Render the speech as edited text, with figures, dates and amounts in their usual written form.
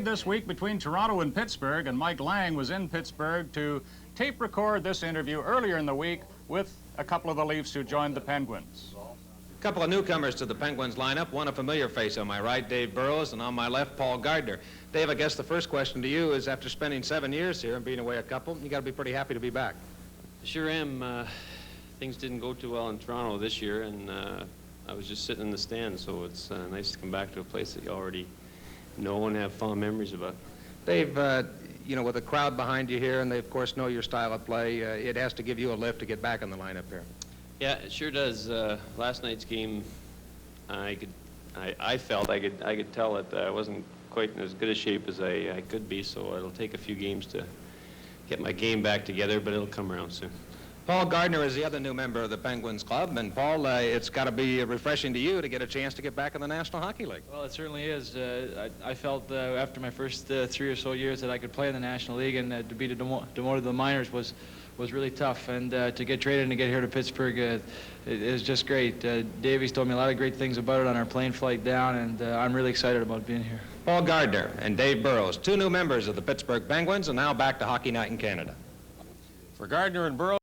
This week between Toronto and Pittsburgh, and Mike Lange was in Pittsburgh to tape record this interview earlier in the week with a couple of the Leafs who joined the Penguins. A couple of newcomers to the Penguins lineup, one a familiar face on my right, Dave Burrows, and on my left, Paul Gardner. Dave, I guess the first question to you is, after spending 7 years here and being away a couple, you got to be pretty happy to be back. Sure am. Things didn't go too well in Toronto this year, and I was just sitting in the stands, so it's nice to come back to a place that you already know and have fond memories about. Dave, you know, with a crowd behind you here, and they, of course, know your style of play, it has to give you a lift to get back in the lineup here. Yeah, it sure does. Last night's game, I felt I could tell that I wasn't quite in as good a shape as I could be, so it'll take a few games to get my game back together, but it'll come around soon. Paul Gardner is the other new member of the Penguins club, and Paul, it's got to be refreshing to you to get a chance to get back in the National Hockey League. Well, it certainly is. I felt after my first 3 or so years that I could play in the National League, and to be demoted to the minors was really tough. And to get traded and to get here to Pittsburgh, it is just great. Davies told me a lot of great things about it on our plane flight down, and I'm really excited about being here. Paul Gardner and Dave Burrows, two new members of the Pittsburgh Penguins, and now back to Hockey Night in Canada. For Gardner and Burrows.